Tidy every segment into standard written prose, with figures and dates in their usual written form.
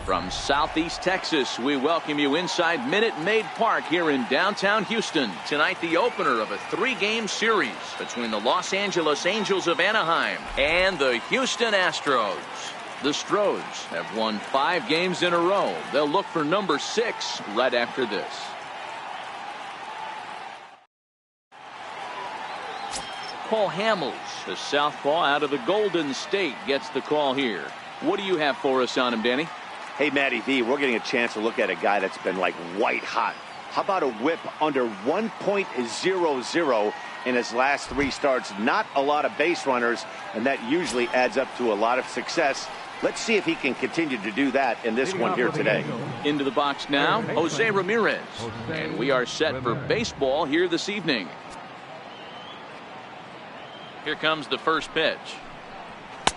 From Southeast Texas, we welcome you inside Minute Maid Park here in downtown Houston. Tonight, the opener of a 3-game series between the Los Angeles Angels of Anaheim and the Houston Astros. The Stros have won 5 games in a row. They'll look for number 6 right after this. Cole Hamels, the southpaw out of the Golden State, gets the call here. What do you have for us on him, Danny? Hey, Matty V, we're getting a chance to look at a guy that's been like white hot. How about a whip under 1.00 in his last 3 starts? Not a lot of base runners, and that usually adds up to a lot of success. Let's see if he can continue to do that in this one here today. Into the box now, Jose Ramirez. And we are set for baseball here this evening. Here comes the first pitch.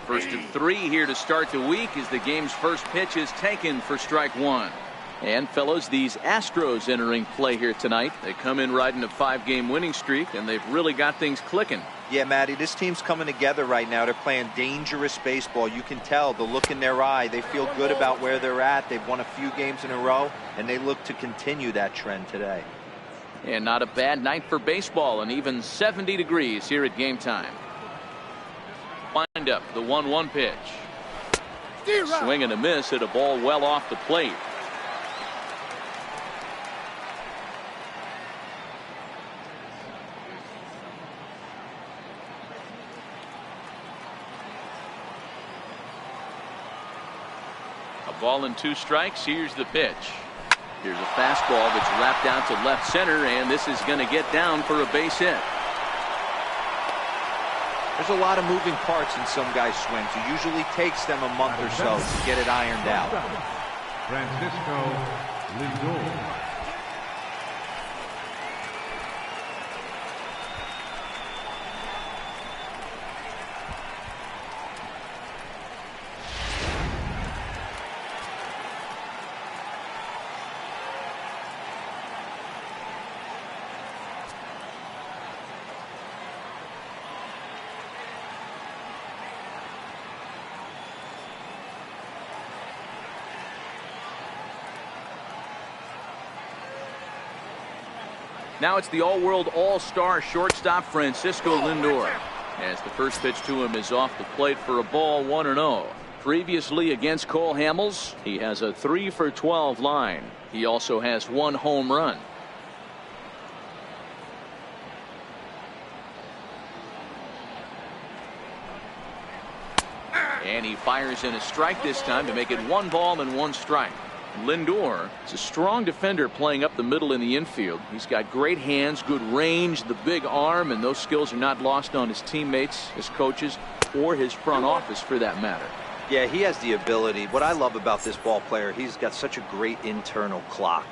First of 3 here to start the week as the game's first pitch is taken for strike 1. And fellas, these Astros entering play here tonight. They come in riding a 5-game winning streak, and they've really got things clicking. Yeah, Matty, this team's coming together right now. They're playing dangerous baseball. You can tell the look in their eye. They feel good about where they're at. They've won a few games in a row, and they look to continue that trend today. And not a bad night for baseball, and even 70 degrees here at game time. Wind up the 1-1 pitch. Swing and a miss at a ball well off the plate. A ball and 2 strikes. Here's the pitch. Here's a fastball that's wrapped out to left center, and this is going to get down for a base hit. There's a lot of moving parts in some guys' swings. It usually takes them a month or so to get it ironed out. Francisco Lindor. Now it's the all-world all-star shortstop Francisco Lindor, as the first pitch to him is off the plate for a ball, 1-0. Previously against Cole Hamels, he has a 3-for-12 line. He also has 1 home run. And he fires in a strike this time to make it 1 ball and 1 strike. Lindor is a strong defender playing up the middle in the infield. He's got great hands, good range, the big arm, and those skills are not lost on his teammates, his coaches, or his front office for that matter. Yeah, he has the ability. What I love about this ball player, he's got such a great internal clock.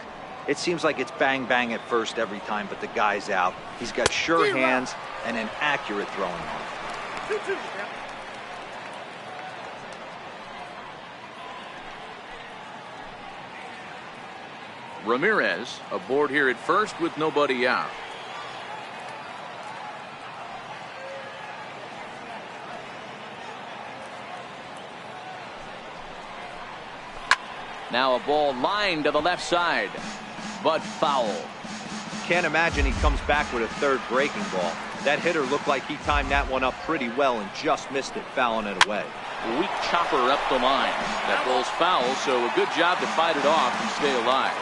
It seems like it's bang bang at first every time, but the guy's out. He's got sure hands and an accurate throwing arm. Ramirez aboard here at first with nobody out. Now a ball lined to the left side, but foul. Can't imagine he comes back with a 3rd breaking ball. That hitter looked like he timed that one up pretty well and just missed it, fouling it away. Weak chopper up the line. That ball's foul, so a good job to fight it off and stay alive.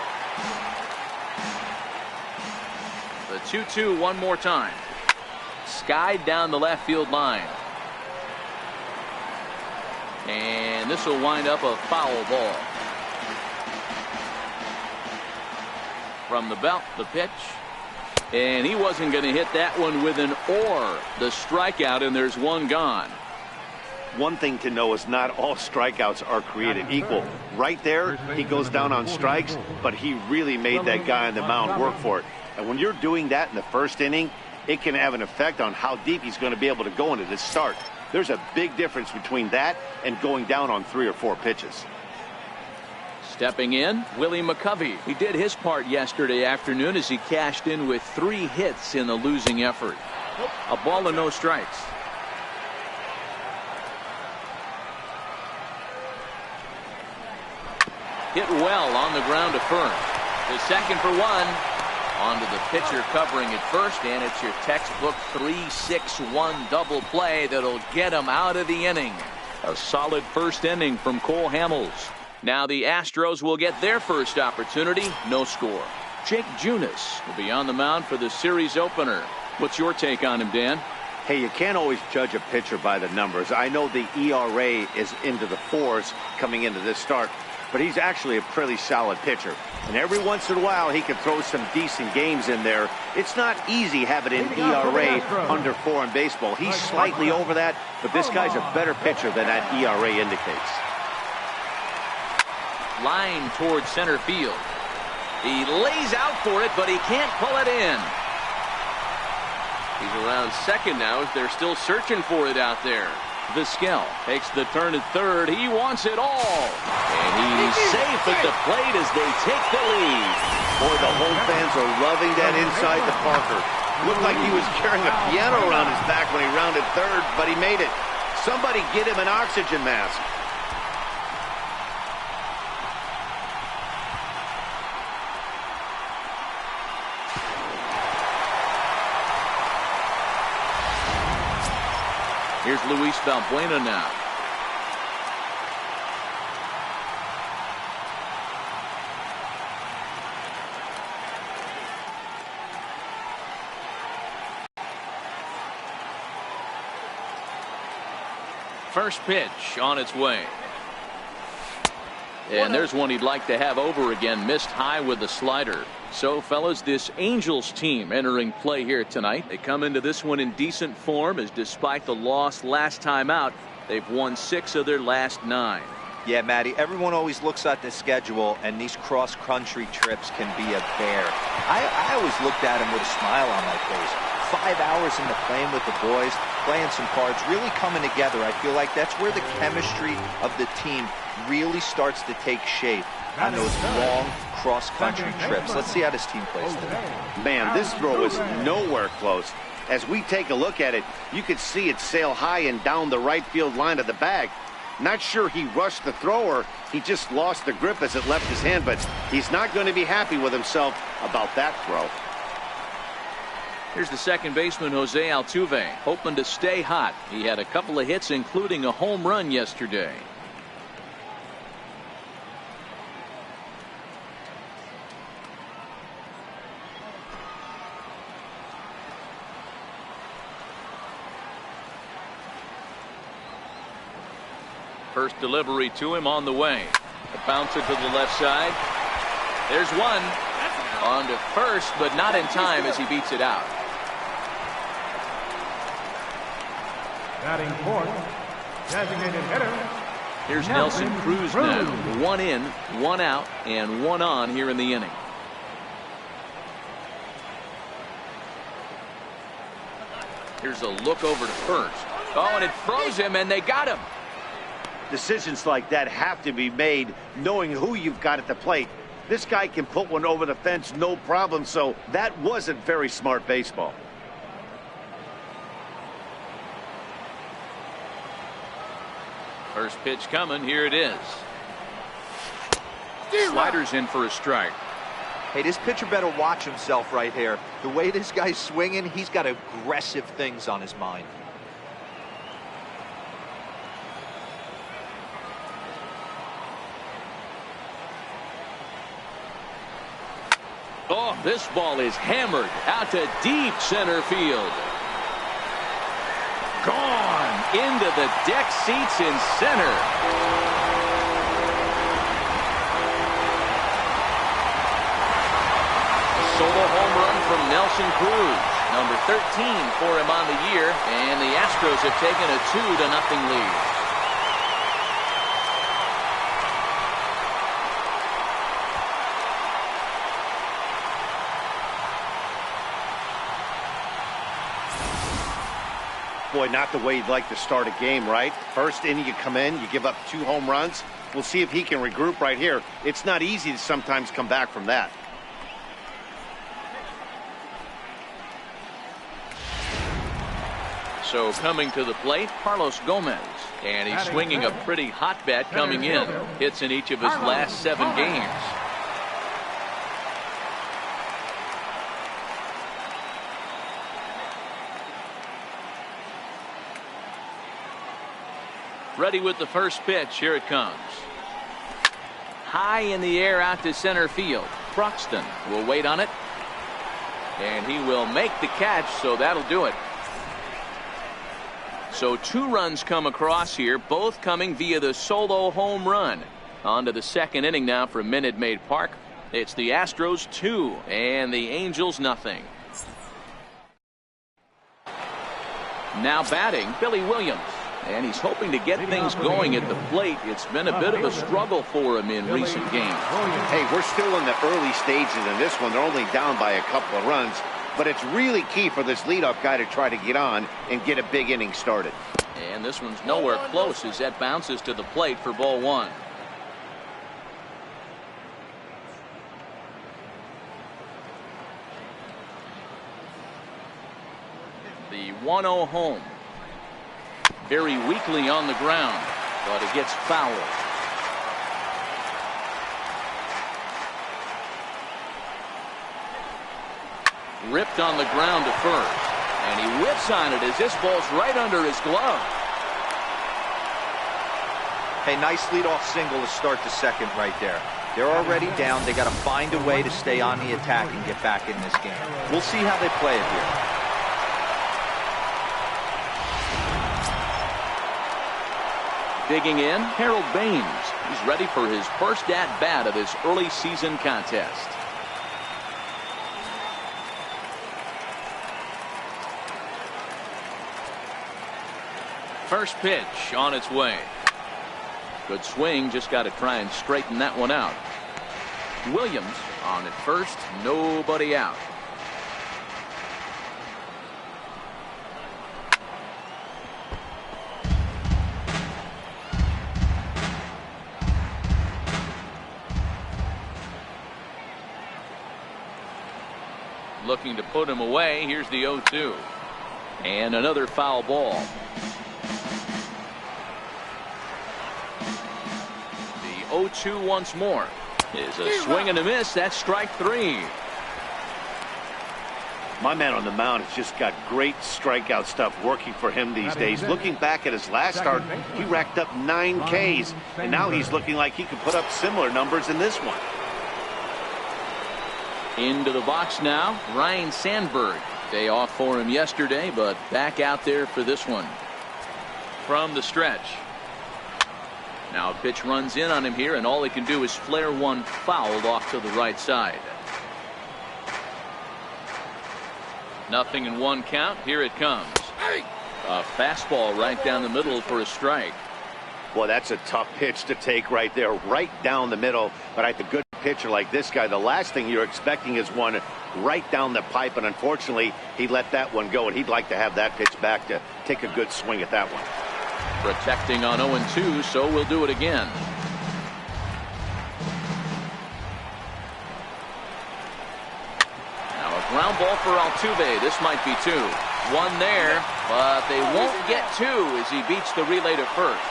The 2-2 one more time. Skied down the left field line. And this will wind up a foul ball. From the belt, the pitch. And he wasn't going to hit that one with an or. The strikeout, and there's 1 gone. One thing to know is not all strikeouts are created equal. Right there, he goes down on strikes, but he really made that guy on the mound work for it. And when you're doing that in the first inning, it can have an effect on how deep he's going to be able to go into this start. There's a big difference between that and going down on 3 or 4 pitches. Stepping in, Willie McCovey. He did his part yesterday afternoon as he cashed in with 3 hits in the losing effort. A ball and no strikes. Hit well on the ground to first. The second for one. On to the pitcher covering at first, and it's your textbook 3-6-1 double play that'll get him out of the inning. A solid first inning from Cole Hamels. Now the Astros will get their first opportunity. No score. Jake Junis will be on the mound for the series opener. What's your take on him, Dan? Hey, you can't always judge a pitcher by the numbers. I know the ERA is into the 4s coming into this start, but he's actually a pretty solid pitcher. And every once in a while, he can throw some decent games in there. It's not easy having an ERA under 4 in baseball. He's slightly over that, but this guy's a better pitcher than that ERA indicates. Line towards center field. He lays out for it, but he can't pull it in. He's around second now as they're still searching for it out there. Vizquel takes the turn at third. He wants it all. And he's safe at the plate as they take the lead. Boy, the home fans are loving that inside to Parker. Looked like he was carrying a piano around his back when he rounded third, but he made it. Somebody get him an oxygen mask. Here's Luis Valbuena now. First pitch on its way. And there's one he'd like to have over again. Missed high with the slider. So, fellas, this Angels team entering play here tonight. They come into this one in decent form, as despite the loss last time out, they've won 6 of their last 9. Yeah, Matty, everyone always looks at the schedule, and these cross-country trips can be a bear. I always looked at them with a smile on my face. 5 hours into playing with the boys, playing some cards, really coming together. I feel like that's where the chemistry of the team really starts to take shape on those long cross-country trips. Let's see how this team plays today. Man, this throw is nowhere close. As we take a look at it, you could see it sail high and down the right field line of the bag. Not sure he rushed the thrower. He just lost the grip as it left his hand, but he's not going to be happy with himself about that throw. Here's the second baseman, Jose Altuve, hoping to stay hot. He had a couple of hits, including a home run yesterday. First delivery to him on the way. A bouncer to the left side. There's one. On to first, but not in time as he beats it out. Batting fourth, designated hitter. Here's Nelson Cruz now. 1 in, 1 out, and 1 on here in the inning. Here's a look over to first. Oh, and it froze him, and they got him. Decisions like that have to be made knowing who you've got at the plate. This guy can put one over the fence no problem, so that wasn't very smart baseball. First pitch coming. Here it is. Slider's in for a strike. Hey, this pitcher better watch himself right here. The way this guy's swinging, he's got aggressive things on his mind. Oh, this ball is hammered out to deep center field. Gone into the deck seats in center. Solo home run from Nelson Cruz. Number 13 for him on the year, and the Astros have taken a 2-0 lead. Boy, not the way you'd like to start a game, right? First inning, you come in, you give up 2 home runs. We'll see if he can regroup right here. It's not easy to sometimes come back from that. So coming to the plate, Carlos Gomez. And he's swinging a pretty hot bat coming in. Hits in each of his last 7 games. Ready with the first pitch. Here it comes. High in the air out to center field. Croxton will wait on it. And he will make the catch, so that'll do it. So 2 runs come across here, both coming via the solo home run. On to the second inning now from Minute Maid Park. It's the Astros 2 and the Angels nothing. Now batting, Billy Williams. And he's hoping to get things going at the plate. It's been a bit of a struggle for him in recent games. Hey, we're still in the early stages in this one. They're only down by a couple of runs. But it's really key for this leadoff guy to try to get on and get a big inning started. And this one's nowhere close as that bounces to the plate for ball 1. The 1-0 home. Very weakly on the ground, but it gets fouled. Ripped on the ground to first, and he whips on it as this ball's right under his glove. Hey, nice leadoff single to start the second right there. They're already down. They got to find a way to stay on the attack and get back in this game. We'll see how they play it here. Digging in, Harold Baines. He's ready for his first at-bat of this early season contest. First pitch on its way. Good swing, just got to try and straighten that one out. Williams on at first, nobody out. Looking to put him away. Here's the 0-2. And another foul ball. The 0-2 once more. Is a swing and a miss. That's strike 3. My man on the mound has just got great strikeout stuff working for him these days. Looking back at his last start, he racked up 9 Ks. And now he's looking like he could put up similar numbers in this one. Into the box now, Ryan Sandberg. Day off for him yesterday, but back out there for this one. From the stretch. Now a pitch runs in on him here, and all he can do is flare one fouled off to the right side. 0-1 count. Here it comes. A fastball right down the middle for a strike. Well, that's a tough pitch to take right there, right down the middle. But I think a good pitcher like this guy, the last thing you're expecting is one right down the pipe, and unfortunately he let that one go, and he'd like to have that pitch back to take a good swing at that one. Protecting on 0-2, so we'll do it again. Now a ground ball for Altuve. This might be 2. 1 there, but they won't get 2 as he beats the relay to first.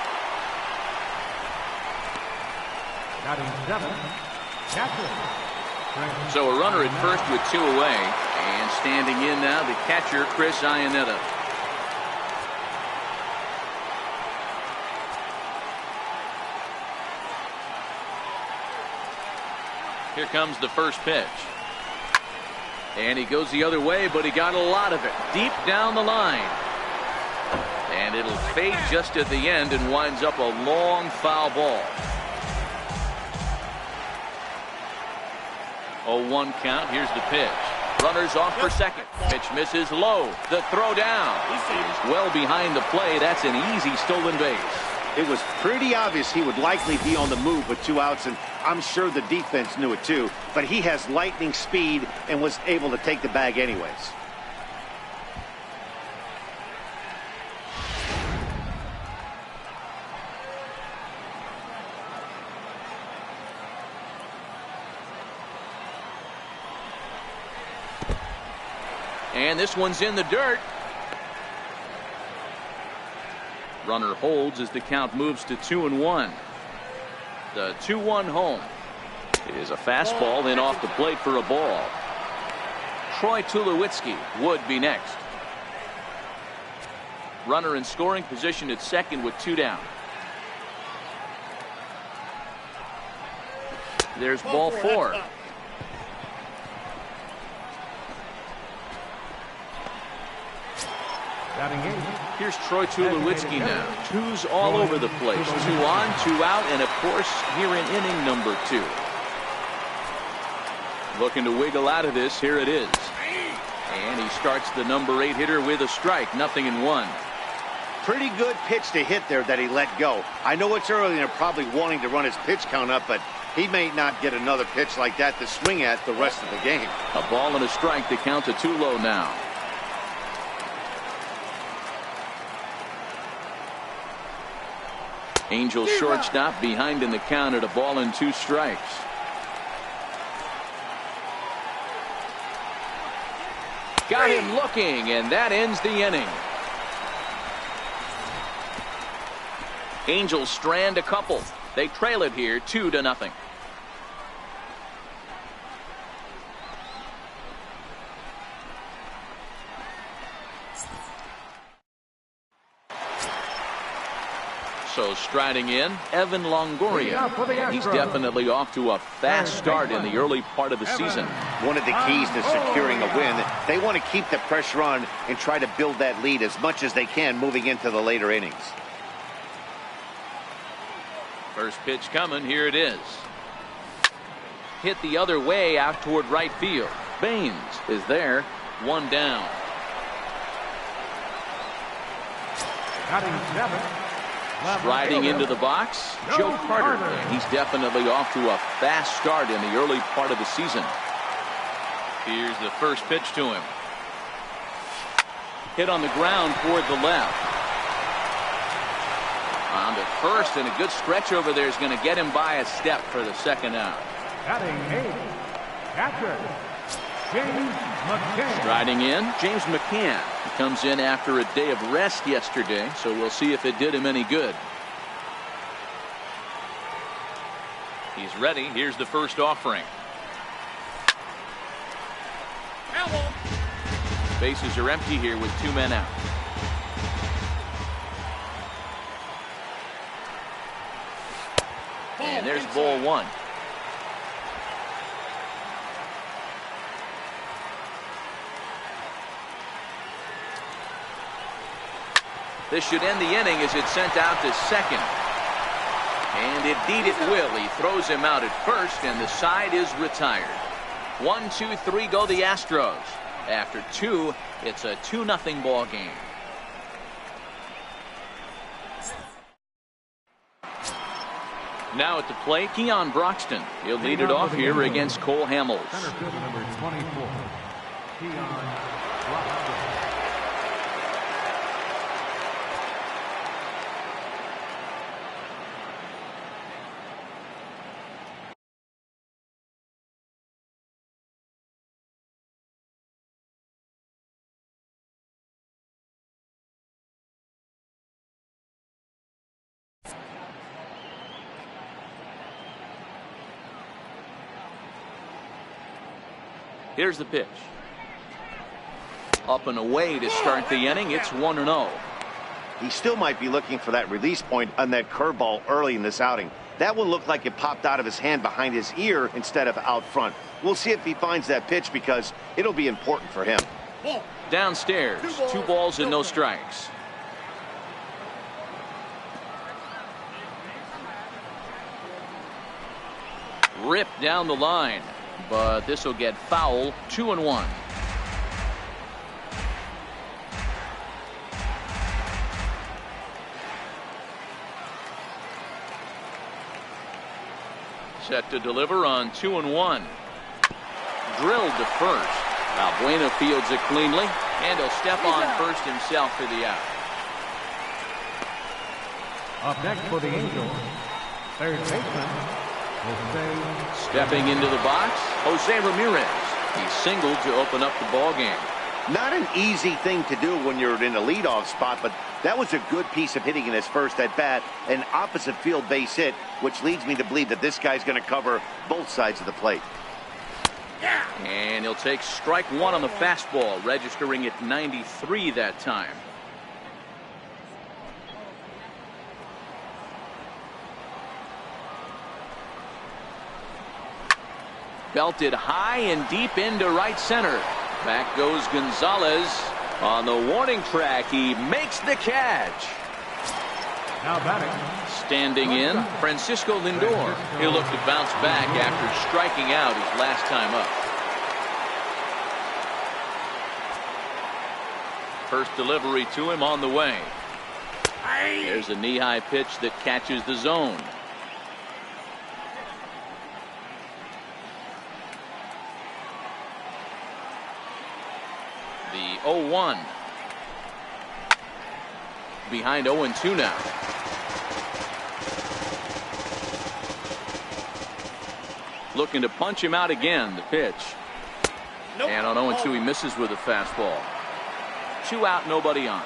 So a runner at first with 2 away, and standing in now the catcher Chris Iannetta. Here comes the first pitch, and he goes the other way, but he got a lot of it deep down the line, and it'll fade just at the end and winds up a long foul ball. 0-1 count. Here's the pitch. Runners off for second. Pitch misses low. The throw down is well behind the play. That's an easy stolen base. It was pretty obvious he would likely be on the move with 2 outs, and I'm sure the defense knew it too. But he has lightning speed and was able to take the bag anyways. And this one's in the dirt. Runner holds as the count moves to 2-1. The 2-1 home. It is a fastball in off the plate for a ball. Troy Tulowitzki would be next. Runner in scoring position at second with 2 down. There's ball 4. Here's Troy Tulowitzki now. 2's all over the place. 2 on, 2 out, and of course here in inning number 2. Looking to wiggle out of this. Here it is. And he starts the number 8 hitter with a strike. 0-1. Pretty good pitch to hit there that he let go. I know it's early and they're probably wanting to run his pitch count up, but he may not get another pitch like that to swing at the rest of the game. A ball and a strike. The count to Tulo now. Angels shortstop behind in the count at a ball and 2 strikes. Got him looking, and that ends the inning. Angels strand a couple. They trail it here 2-0. So striding in, Evan Longoria. He's definitely off to a fast start in the early part of the season. One of the keys to securing a win, they want to keep the pressure on and try to build that lead as much as they can moving into the later innings. First pitch coming. Here it is. Hit the other way out toward right field. Baines is there. 1 down. Striding into the box, Joe Carter. And he's definitely off to a fast start in the early part of the season. Here's the first pitch to him. Hit on the ground toward the left. On to first, and a good stretch over there is going to get him by a step for the second out. Catcher, James McCann. Striding in, James McCann. He comes in after a day of rest yesterday, so we'll see if it did him any good. He's ready. Here's the first offering. Bases are empty here with 2 men out. And there's ball 1. This should end the inning as it's sent out to second. And indeed it will. He throws him out at first, and the side is retired. 1, 2, 3 go the Astros. After 2, it's a 2-0 ball game. Now at the plate, Keon Broxton. He'll lead it off here against Cole Hamels. Center field number 24, Keon Broxton. Here's the pitch. Up and away to start the inning. It's 1-0. He still might be looking for that release point on that curveball early in this outing. That one looked like it popped out of his hand behind his ear instead of out front. We'll see if he finds that pitch because it'll be important for him. Downstairs, 2 balls and no strikes. Ripped down the line, but this will get foul. 2-1. Set to deliver on 2-1. Drilled to first. Valbuena fields it cleanly, and he'll step on first himself for the out. Up next for the Angels, third baseman, Stepping into the box, Jose Ramirez. He singled to open up the ball game. Not an easy thing to do when you're in a leadoff spot, but that was a good piece of hitting in his first at bat, an opposite field base hit, which leads me to believe that this guy's going to cover both sides of the plate. And he'll take strike one on the fastball, registering at 93 that time. Belted high and deep into right center. Back goes Gonzalez. On the warning track, he makes the catch. Now batting. Standing in, Francisco Lindor. He'll look to bounce back after striking out his last time up. First delivery to him on the way. There's a knee-high pitch that catches the zone. The 0-1. Behind 0-2 now. Looking to punch him out again. The pitch. Nope. And on 0-2 he misses with a fastball. 2 out, nobody on.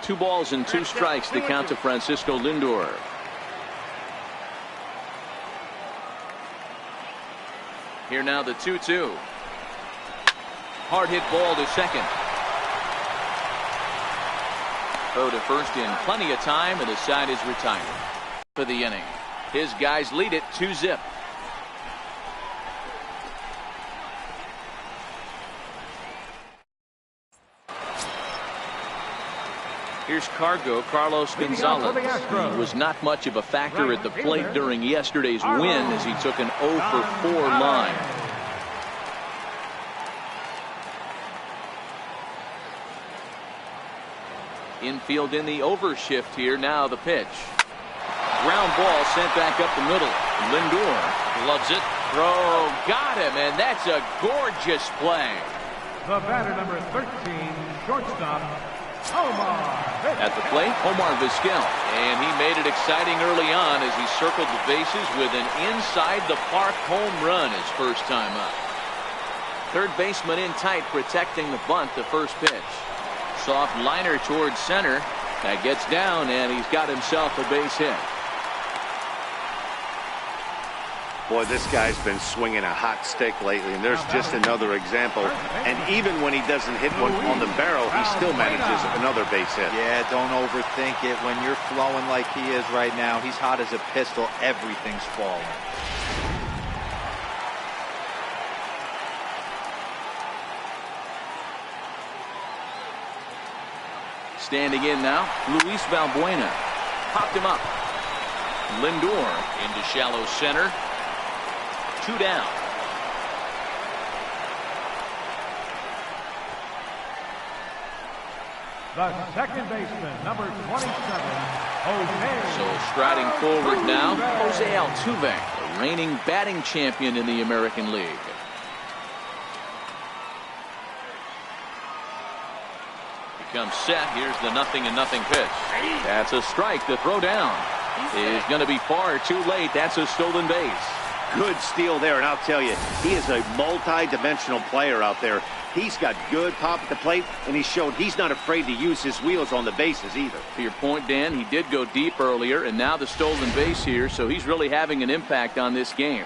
2 balls and 2 strikes to count to Francisco Lindor. Here now the 2-2. Hard hit ball to second. Throw to first in plenty of time, and the side is retired for the inning. His guys lead it 2-0. Here's Carlos Gonzalez. He was not much of a factor at the plate during yesterday's win as he took an 0-for-4 line. Infield in the overshift here. Now the pitch. Ground ball sent back up the middle. Lindor loves it. Throw got him, and that's a gorgeous play. The batter, number 13, shortstop, At the plate, Omar Vizquel. And he made it exciting early on as he circled the bases with an inside-the-park home run his first time up. Third baseman in tight, protecting the bunt, the first pitch. Soft liner towards center. That gets down, and he's got himself a base hit. Boy, this guy's been swinging a hot stick lately, and there's just another example. And even when he doesn't hit one on the barrel, he still manages another base hit. Yeah, don't overthink it. When you're flowing like he is right now, he's hot as a pistol. Everything's falling. Standing in now, Luis Valbuena. Popped him up. Lindor into shallow center. 2 down. the second baseman, number 27, Jose. So striding forward now, Jose Altuve, the reigning batting champion in the American League. Becomes set. Here's the 0-0 pitch. That's a strike. The throw down is going to be far too late. That's a stolen base. Good steal there, and I'll tell you, he is a multi-dimensional player out there. He's got good pop at the plate, and he showed he's not afraid to use his wheels on the bases either. To your point, Dan, he did go deep earlier, and now the stolen base here, so he's really having an impact on this game.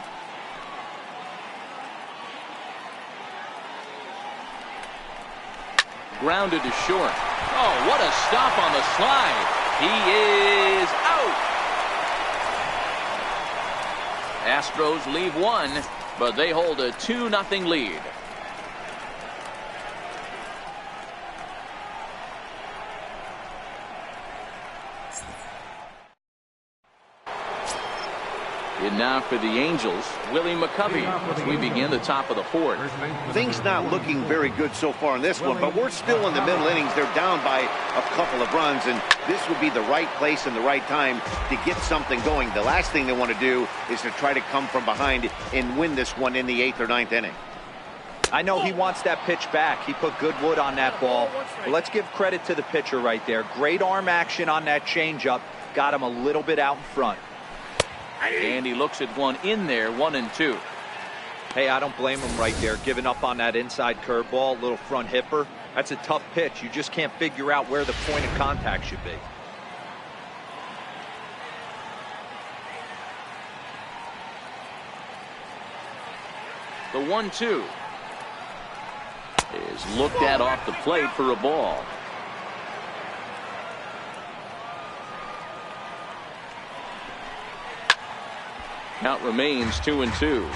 Grounded to short. Oh, what a stop on the slide. He is out. Astros leave one, but they hold a 2-0 lead. And now for the Angels, Willie McCovey, as we begin the top of the fourth. Things not looking very good so far in this one, but we're still in the middle innings. They're down by a couple of runs, and this would be the right place and the right time to get something going. The last thing they want to do is to try to come from behind and win this one in the 8th or 9th inning. I know he wants that pitch back. He put good wood on that ball. But let's give credit to the pitcher right there. Great arm action on that changeup. Got him a little bit out in front. And he looks at one in there, 1-2. Hey, I don't blame him right there, giving up on that inside curveball, little front hipper. That's a tough pitch. You just can't figure out where the point of contact should be. The 1-2 is looked at off the plate for a ball. Count remains 2-2.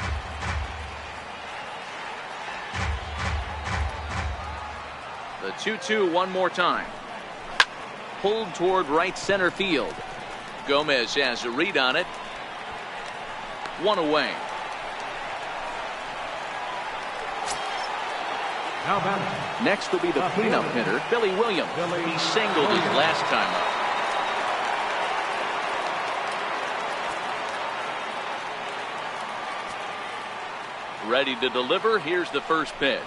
The 2-2 one more time. Pulled toward right center field. Gomez has a read on it. One away. Next will be the cleanup hitter, Billy Williams. He singled his last time up. Ready to deliver. Here's the first pitch.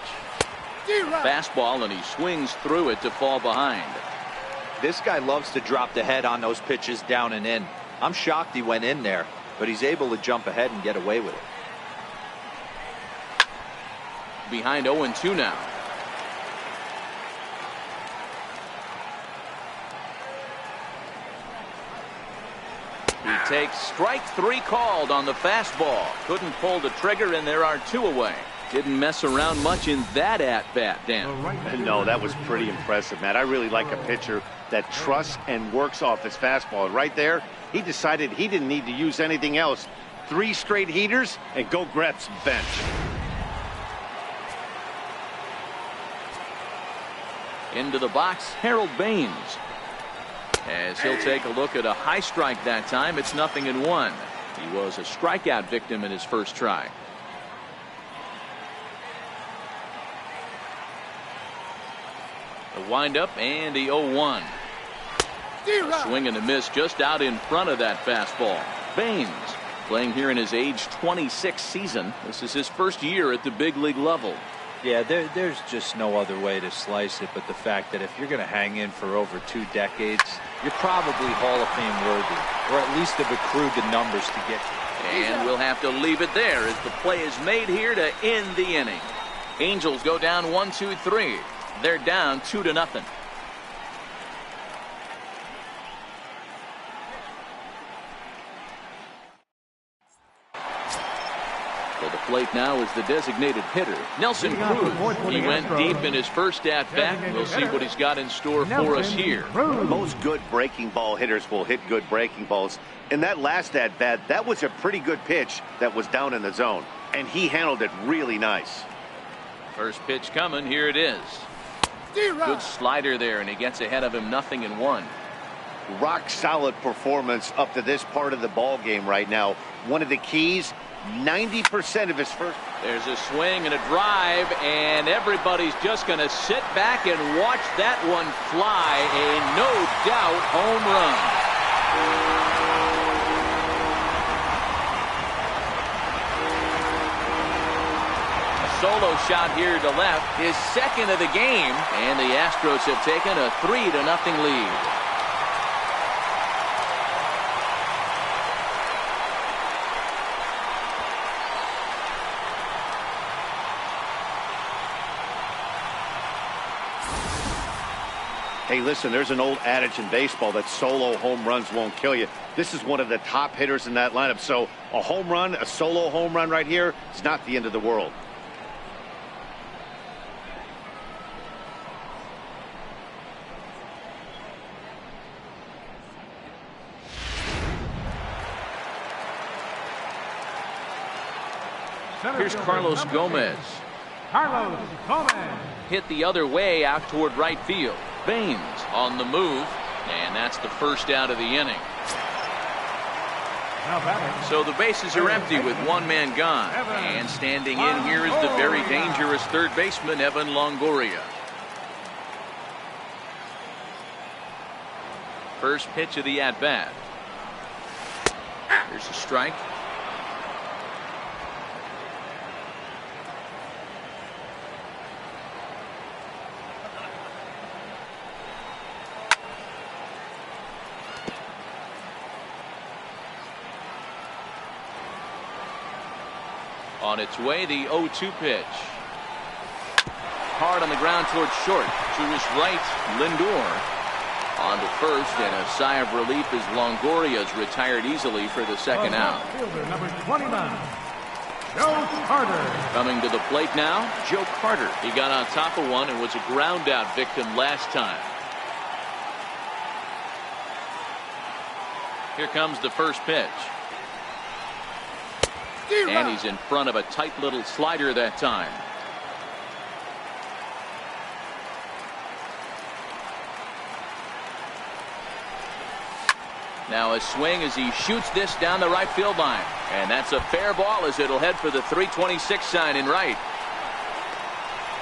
Fastball, and he swings through it to fall behind. This guy loves to drop the head on those pitches down and in. I'm shocked he went in there, but he's able to jump ahead and get away with it. Behind 0-2 now. He takes strike 3 called on the fastball. Couldn't pull the trigger, and there are 2 away. Didn't mess around much in that at-bat, Dan. No, that was pretty impressive, Matt. I really like a pitcher that trusts and works off his fastball. Right there, he decided he didn't need to use anything else. 3 straight heaters, and go grab some bench. Into the box, Harold Baines. As he'll take a look at a high strike that time, it's 0-1. He was a strikeout victim in his first try. The windup and the 0-1. A swing and a miss just out in front of that fastball. Baines playing here in his age 26 season. This is his first year at the big league level. Yeah, there's just no other way to slice it but the fact that if you're going to hang in for over 2 decades, you're probably Hall of Fame worthy, or at least have accrued the numbers to get you. And we'll have to leave it there as the play is made here to end the inning. Angels go down 1-2-3. They're down 2-0. So the plate now is the designated hitter, Nelson Cruz. He went deep in his first at-bat. We'll see what he's got in store for us here. Most good breaking ball hitters will hit good breaking balls. In that last at-bat, that was a pretty good pitch that was down in the zone, and he handled it really nice. First pitch coming. Here it is. Good slider there, and he gets ahead of him. 0-1. Rock solid performance up to this part of the ball game right now. One of the keys, 90% of his first. There's a swing and a drive, and everybody's just going to sit back and watch that one fly. A no-doubt home run. Solo shot here to left, his second of the game, and the Astros have taken a 3-0 lead. Hey, listen, there's an old adage in baseball that solo home runs won't kill you. This is one of the top hitters in that lineup, so a home run, a solo home run right here is not the end of the world. Here's Carlos Gomez. Carlos Gomez. Hit the other way out toward right field. Baines on the move, and that's the first out of the inning. So the bases are empty with 1 man gone. And standing in here is the very dangerous third baseman, Evan Longoria. First pitch of the at-bat. Here's a strike. On its way, the 0-2 pitch. Hard on the ground towards short. To his right, Lindor. On to first, and a sigh of relief as Longoria's retired easily for the second out. Fielder number 29, Joe Carter. Coming to the plate now, Joe Carter. He got on top of one and was a ground out victim last time. Here comes the first pitch. And he's in front of a tight little slider that time. Now a swing as he shoots this down the right field line. And that's a fair ball as it'll head for the 326 sign in right.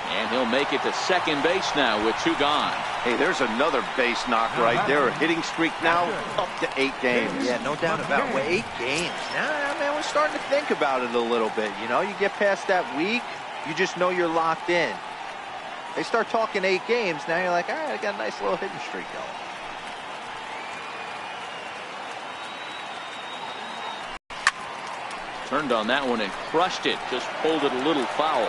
And he'll make it to second base now with 2 gone. Hey, there's another base knock right there. A hitting streak now up to 8 games. Yeah, no doubt about it. 8 games. Now, man, we're starting to think about it a little bit. You know, you get past that week, you just know you're locked in. They start talking 8 games, now you're like, all right, I got a nice little hitting streak going. Turned on that one and crushed it. Just pulled it a little foul.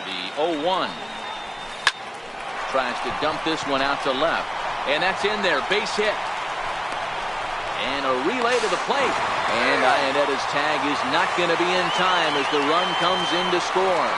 The 0-1. Tries to dump this one out to left. And that's in there. Base hit. And a relay to the plate. And Ionetta's tag is not going to be in time as the run comes in to score.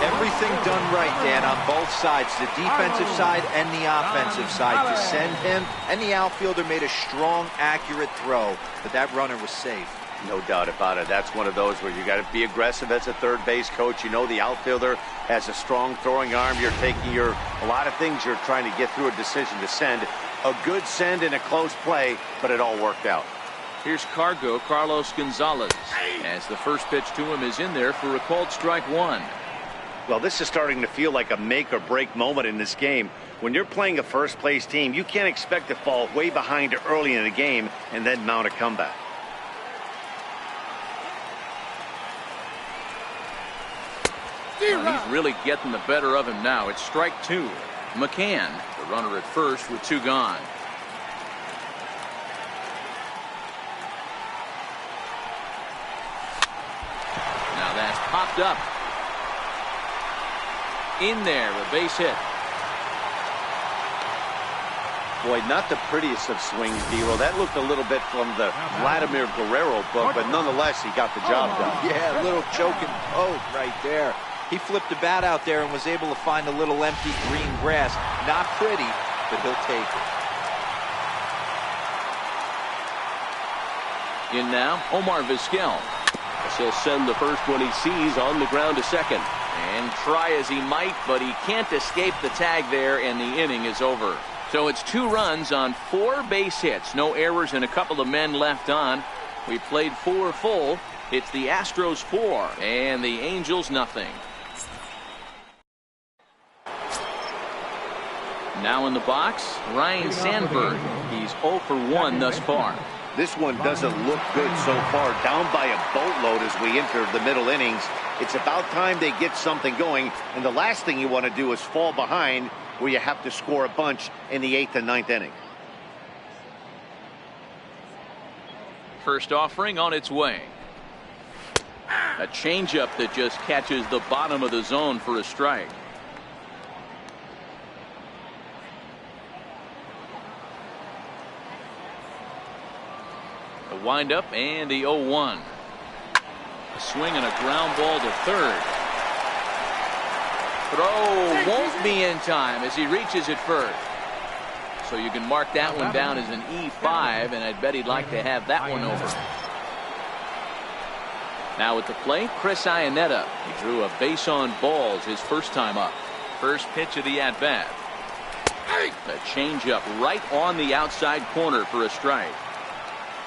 Everything done right, Dan, on both sides, the defensive side and the offensive side, to send him, and the outfielder made a strong, accurate throw, but that runner was safe. No doubt about it. That's one of those where you got to be aggressive as a third base coach. You know the outfielder has a strong throwing arm. You're taking a lot of things you're trying to get through a decision to send. A good send in a close play, but it all worked out. Here's Carlos Gonzalez, as the first pitch to him is in there for a called strike 1. Well, this is starting to feel like a make or break moment in this game. When you're playing a first place team, you can't expect to fall way behind early in the game and then mount a comeback. Well, he's really getting the better of him now. It's strike 2. McCann, the runner at first with 2 gone. Now that's popped up. In there, a base hit. Boy, not the prettiest of swings, D-Roll. That looked a little bit from the Vladimir Guerrero book, but nonetheless, he got the job done. Yeah, a little choking poke right there. He flipped the bat out there and was able to find a little empty green grass. Not pretty, but he'll take it. In now, Omar Vizquel. He'll send the first one he sees on the ground to second. And try as he might, but he can't escape the tag there, and the inning is over. So it's 2 runs on 4 base hits. No errors and a couple of men left on. We played 4 full. It's the Astros 4 and the Angels nothing. Now in the box, Ryan Sandberg. He's 0 for 1 thus far. This one doesn't look good so far. Down by a boatload as we enter the middle innings. It's about time they get something going. And the last thing you want to do is fall behind where you have to score a bunch in the 8th and 9th inning. First offering on its way. A changeup that just catches the bottom of the zone for a strike. The windup and the 0-1. A swing and a ground ball to third. Throw won't be in time as he reaches it first. So you can mark that one down as an E5, and I'd bet he'd like to have that one over. Now at the plate, Chris Ionetta. He drew a base on balls his first time up. First pitch of the at-bat. A changeup right on the outside corner for a strike.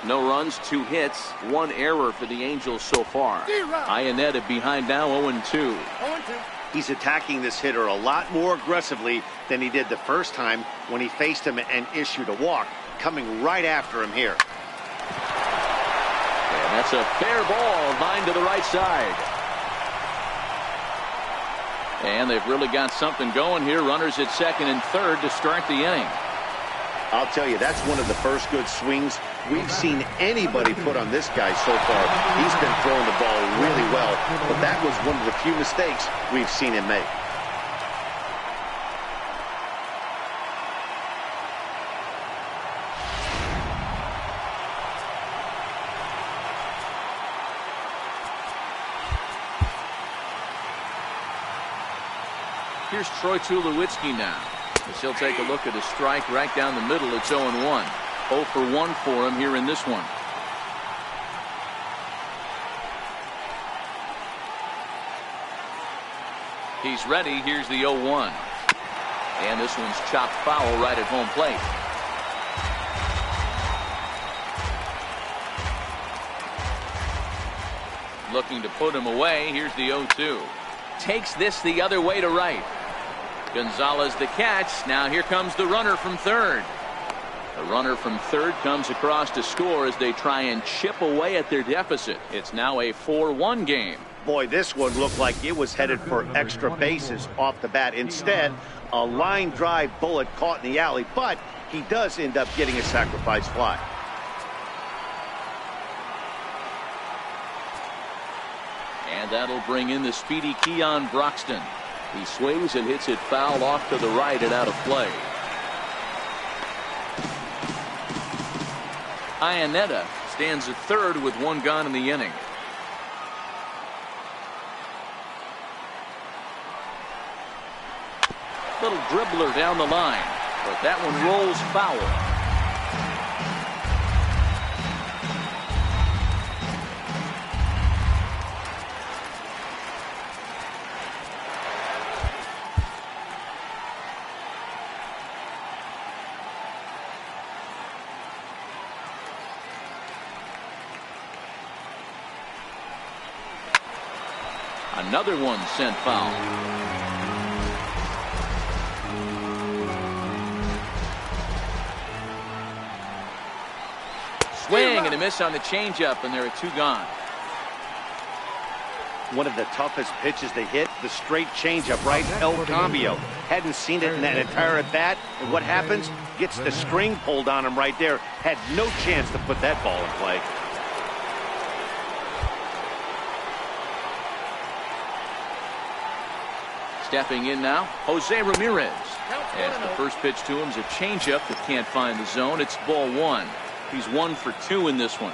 No runs, 2 hits, 1 error for the Angels so far. Ionetta behind now 0-2. He's attacking this hitter a lot more aggressively than he did the first time when he faced him and issued a walk, coming right after him here. And that's a fair ball, line to the right side. And they've really got something going here. Runners at second and third to start the inning. I'll tell you, that's one of the first good swings we've seen anybody put on this guy so far. He's been throwing the ball really well, but that was one of the few mistakes we've seen him make. Here's Troy Tulowitzki now. As he'll take a look at a strike right down the middle. It's 0-1. 0 for 1 for him here in this one. He's ready. Here's the 0-1. And this one's chopped foul right at home plate. Looking to put him away. Here's the 0-2. Takes this the other way to right. Gonzalez the catch. Now here comes the runner from third. The runner from third comes across to score as they try and chip away at their deficit. It's now a 4-1 game. Boy, this one looked like it was headed for extra bases off the bat. Instead, a line drive bullet caught in the alley, but he does end up getting a sacrifice fly. And that'll bring in the speedy Keon Broxton. He swings and hits it foul off to the right and out of play. Iannetta stands at third with 1 gone in the inning. Little dribbler down the line, but that one rolls foul. Another one sent foul. Swing and a miss on the changeup, and there are 2 gone. One of the toughest pitches they hit, the straight changeup, right? El Cambio. Hadn't seen it in that entire at bat. And what happens? Gets the string pulled on him right there. Had no chance to put that ball in play. Stepping in now, Jose Ramirez. As the first pitch to him is a changeup that can't find the zone. It's ball 1. He's 1 for 2 in this one.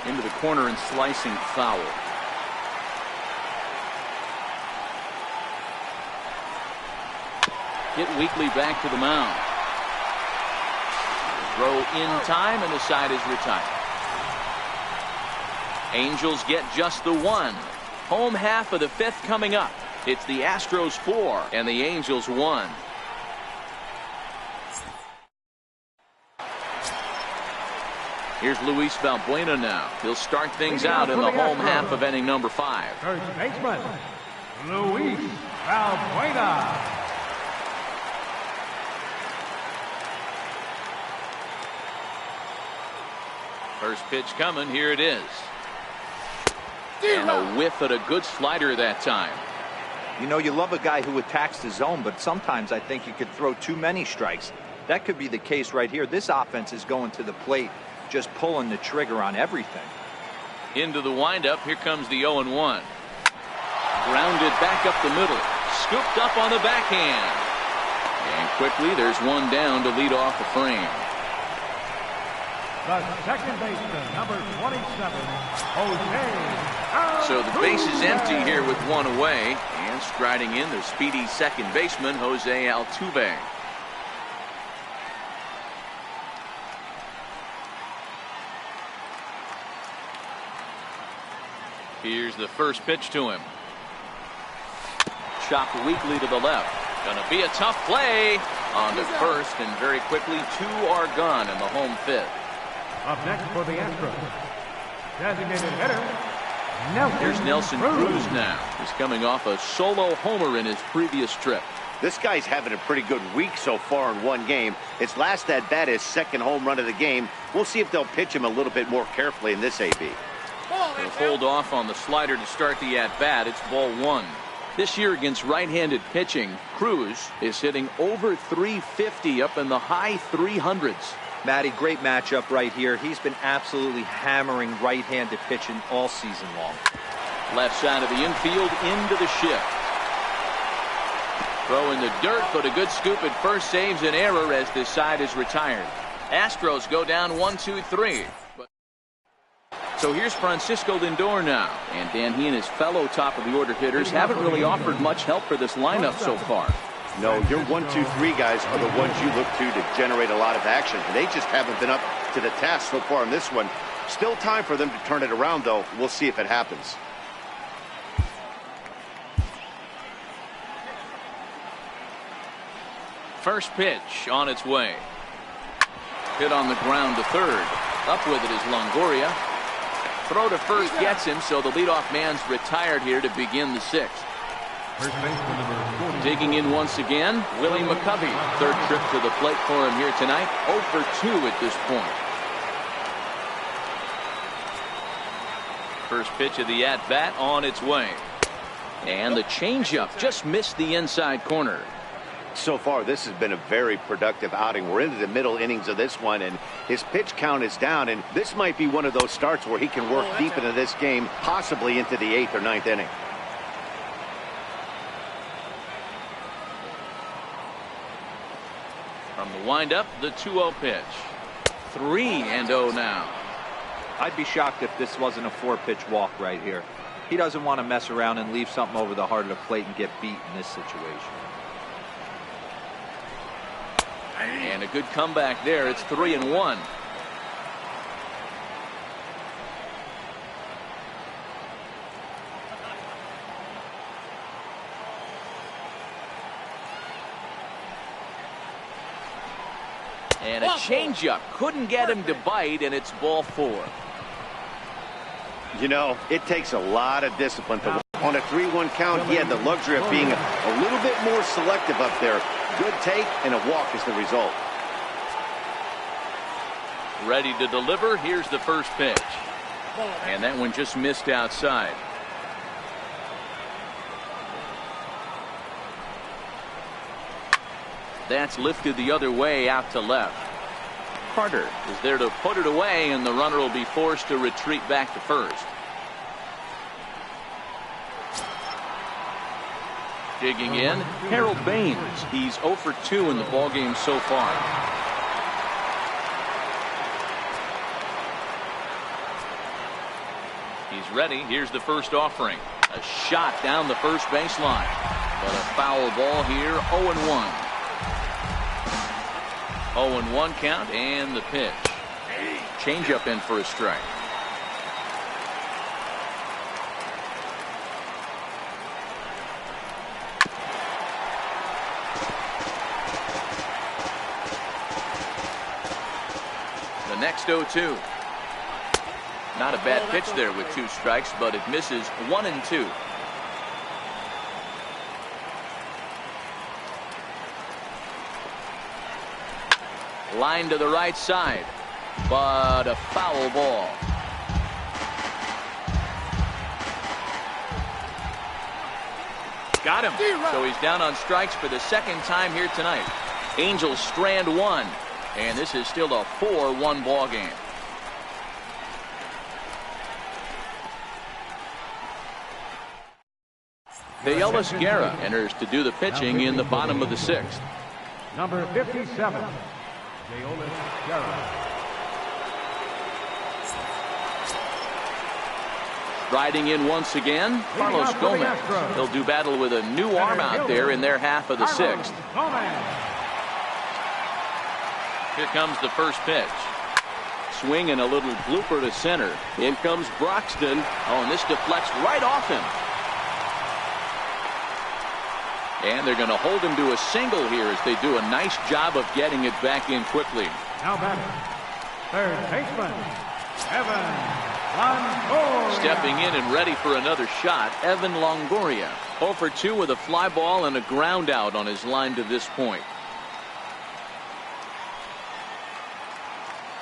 Into the corner and slicing foul. Hit weakly back to the mound. Throw in time, and the side is retired. Angels get just the 1. Home half of the 5th coming up. It's the Astros 4 and the Angels 1. Here's Luis Valbuena now. He'll start things out in the home half of inning number 5. First baseman, Luis Valbuena. First pitch coming. Here it is. And a whiff at a good slider that time. You know, you love a guy who attacks the zone, but sometimes I think you could throw too many strikes. That could be the case right here. This offense is going to the plate, just pulling the trigger on everything. Into the windup. Here comes the 0-1. Grounded back up the middle. Scooped up on the backhand. And quickly there's 1 down to lead off the frame. The second baseman, number 27, Jose. So the base is empty here with 1 away, and striding in the speedy second baseman, Jose Altuve. Here's the first pitch to him. Chopped weakly to the left. Gonna be a tough play on to first, and very quickly 2 are gone in the home 5th. Up next for the Astros, designated hitter, Nelson. Here's Nelson Cruz now. He's coming off a solo homer in his previous trip. This guy's having a pretty good week so far in 1 game. His last at bat, his 2nd home run of the game. We'll see if they'll pitch him a little bit more carefully in this AB. He'll hold off on the slider to start the at-bat. It's ball one. This year against right-handed pitching, Cruz is hitting over 350 up in the high 300s. Matty, great matchup right here. He's been absolutely hammering right-handed pitching all season long. Left side of the infield into the shift. Throw in the dirt, but a good scoop at first saves an error as this side is retired. Astros go down 1-2-3. So here's Francisco Lindor now. And Dan, he and his fellow top of the order hitters haven't really offered much help for this lineup so far. No, your 1-2-3 guys are the ones you look to generate a lot of action. They just haven't been up to the task so far in this one. Still time for them to turn it around, though. We'll see if it happens. First pitch on its way. Hit on the ground to third. Up with it is Longoria. Throw to first gets him, so the leadoff man's retired here to begin the sixth. Digging in once again, Willie McCovey. Third trip to the plate for him here tonight. 0 for 2 at this point. First pitch of the at-bat on its way. And the changeup just missed the inside corner. So far, this has been a very productive outing. We're into the middle innings of this one, and his pitch count is down, and this might be one of those starts where he can work deep into this game, possibly into the 8th or 9th inning. From the windup, the 2-0 pitch. 3-0 now. I'd be shocked if this wasn't a 4-pitch walk right here. He doesn't want to mess around and leave something over the heart of the plate and get beat in this situation. And a good comeback there. It's 3-1. And a changeup couldn't get him to bite, and it's ball 4. You know, it takes a lot of discipline. On a 3-1 count, he had the luxury of being a little bit more selective up there. Good take, and a walk is the result. Ready to deliver. Here's the first pitch. And that one just missed outside. That's lifted the other way out to left. Carter is there to put it away, and the runner will be forced to retreat back to first. Digging in, Harold Baines. He's 0 for 2 in the ballgame so far. He's ready. Here's the first offering. A shot down the first baseline. But a foul ball here, 0-1. 0-1 count, and the pitch. Changeup in for a strike. The next 0-2. Not a bad pitch there with 2 strikes, but it misses 1-2. Line to the right side, but a foul ball. Got him. So he's down on strikes for the second time here tonight. Angels strand 1, and this is still a 4-1 ball game. Bayolas Guerra enters to do the pitching in the bottom of the 6th. Number 57, Bayolas Guerra. Riding in once again, Carlos Gomez. He'll do battle with a new arm out there in their half of the 6th. Here comes the first pitch. Swing and a little blooper to center. In comes Broxton. Oh, and this deflects right off him. And they're going to hold him to a single here as they do a nice job of getting it back in quickly. Now batting, third baseman, Evan Longoria. Stepping in and ready for another shot, Evan Longoria. 0 for 2 with a fly ball and a ground out on his line to this point.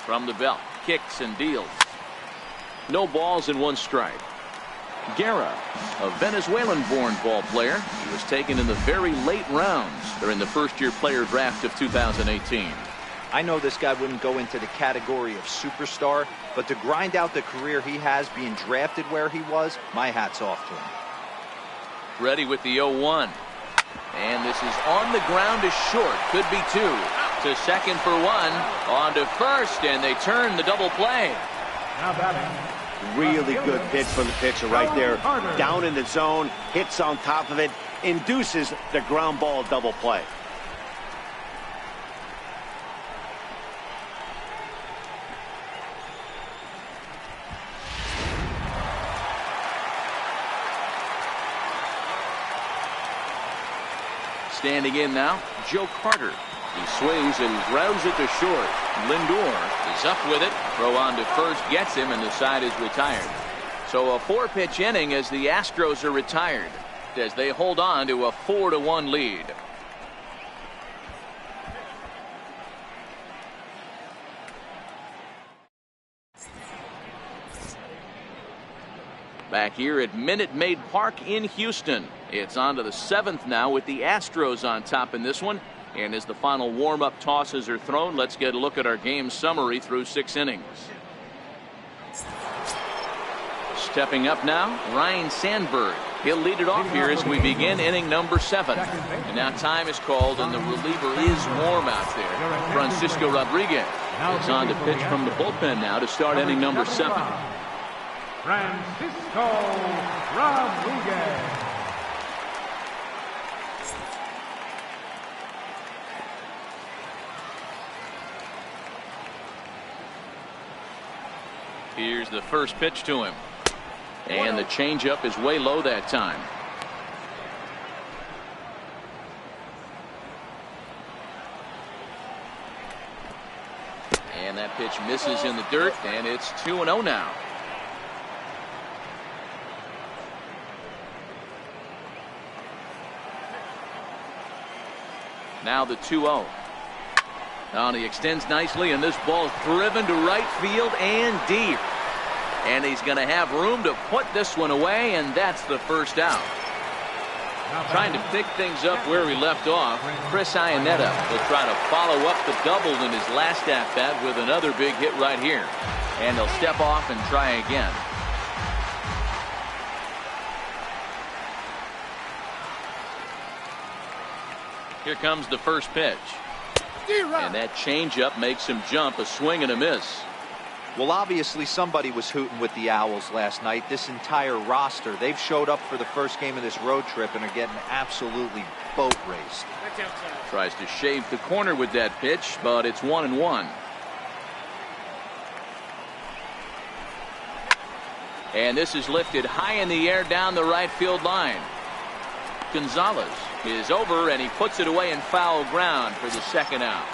From the belt, kicks and deals. No balls and 1 strike. Guerra, a Venezuelan-born ball player. He was taken in the very late rounds during the first-year player draft of 2018. I know this guy wouldn't go into the category of superstar, but to grind out the career he has being drafted where he was, my hat's off to him. Ready with the 0-1. And this is on the ground to short. Could be 2. To second for 1. On to first, and they turn the double play. Now batting. Really good pitch from the pitcher right there. Down in the zone, hits on top of it, induces the ground ball double play. Standing in now, Joe Carter. He swings and grounds it to short. Lindor is up with it. Throw on to first gets him, and the side is retired. So a 4-pitch inning as the Astros are retired as they hold on to a 4-1 lead. Back here at Minute Maid Park in Houston. It's on to the 7th now with the Astros on top in this one. And as the final warm-up tosses are thrown, let's get a look at our game summary through 6 innings. Stepping up now, Ryan Sandberg. He'll lead it off here as we begin inning number 7. And now time is called, and the reliever is warm out there. Francisco Rodriguez is on to pitch from the bullpen now to start inning number 7. Francisco Rodriguez. Here's the first pitch to him. And the changeup is way low that time. And that pitch misses in the dirt, and it's 2-0 now. Now the 2-0. Now he extends nicely, and this ball's driven to right field and deep. And he's going to have room to put this one away, and that's the first out. Trying to pick things up where he left off, Chris Iannetta will try to follow up the double in his last at-bat with another big hit right here. And he'll step off and try again. Here comes the first pitch. And that changeup makes him jump, a swing and a miss. Well, obviously somebody was hooting with the Owls last night. This entire roster, they've showed up for the first game of this road trip and are getting absolutely boat raced. Tries to shave the corner with that pitch, but it's 1-1. And this is lifted high in the air down the right field line. Gonzalez is over, and he puts it away in foul ground for the second out.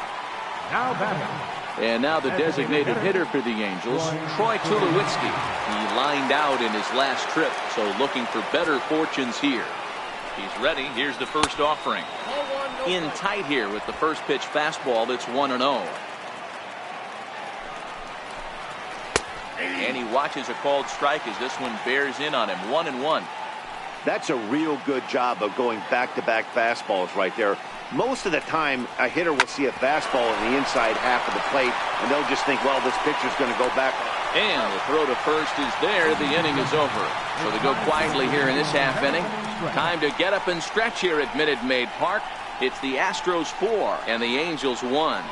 Now batting. And now the designated hitter for the Angels, Troy Tulowitzki. He lined out in his last trip, so looking for better fortunes here. He's ready. Here's the first offering. In tight here with the first pitch fastball. That's 1-0. And he watches a called strike as this one bears in on him. 1-1. That's a real good job of going back-to-back fastballs right there. Most of the time, a hitter will see a fastball in the inside half of the plate, and they'll just think, well, this pitcher's going to go back. And the throw to first is there. The inning is over. So they go quietly here in this half inning. Time to get up and stretch here at Minute Maid Park. It's the Astros 4 and the Angels 1.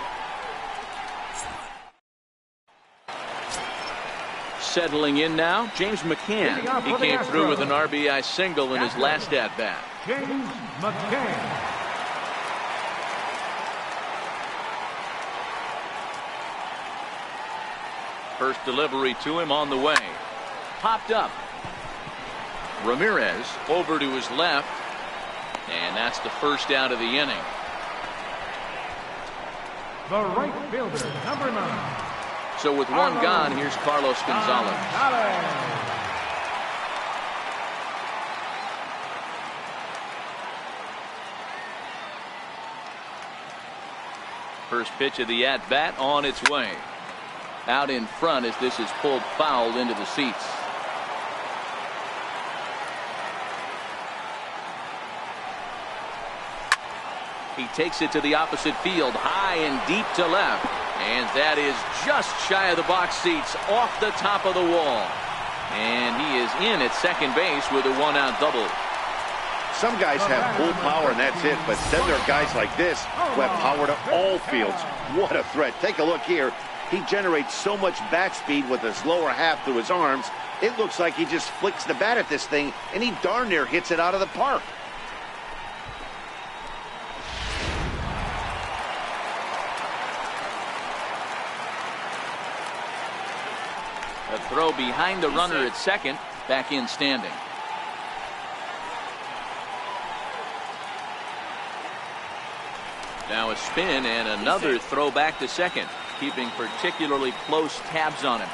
Settling in now, James McCann. He came through with an RBI single in his last at-bat. James McCann. First delivery to him on the way. Popped up. Ramirez over to his left. And that's the first out of the inning. The right fielder, number 9. So with one gone, here's Carlos Gonzalez. First pitch of the at-bat on its way. out in front as this is pulled foul into the seats. He takes it to the opposite field, high and deep to left. And that is just shy of the box seats, off the top of the wall. And he is in at second base with a one-out double. Some guys have full power and that's it, but then there are guys like this who have power to all fields. What a threat. Take a look here. He generates so much bat speed with his lower half through his arms. It looks like he just flicks the bat at this thing, and he darn near hits it out of the park. A throw behind the runner at second, back in standing. Now a spin and another throw back to second, keeping particularly close tabs on him.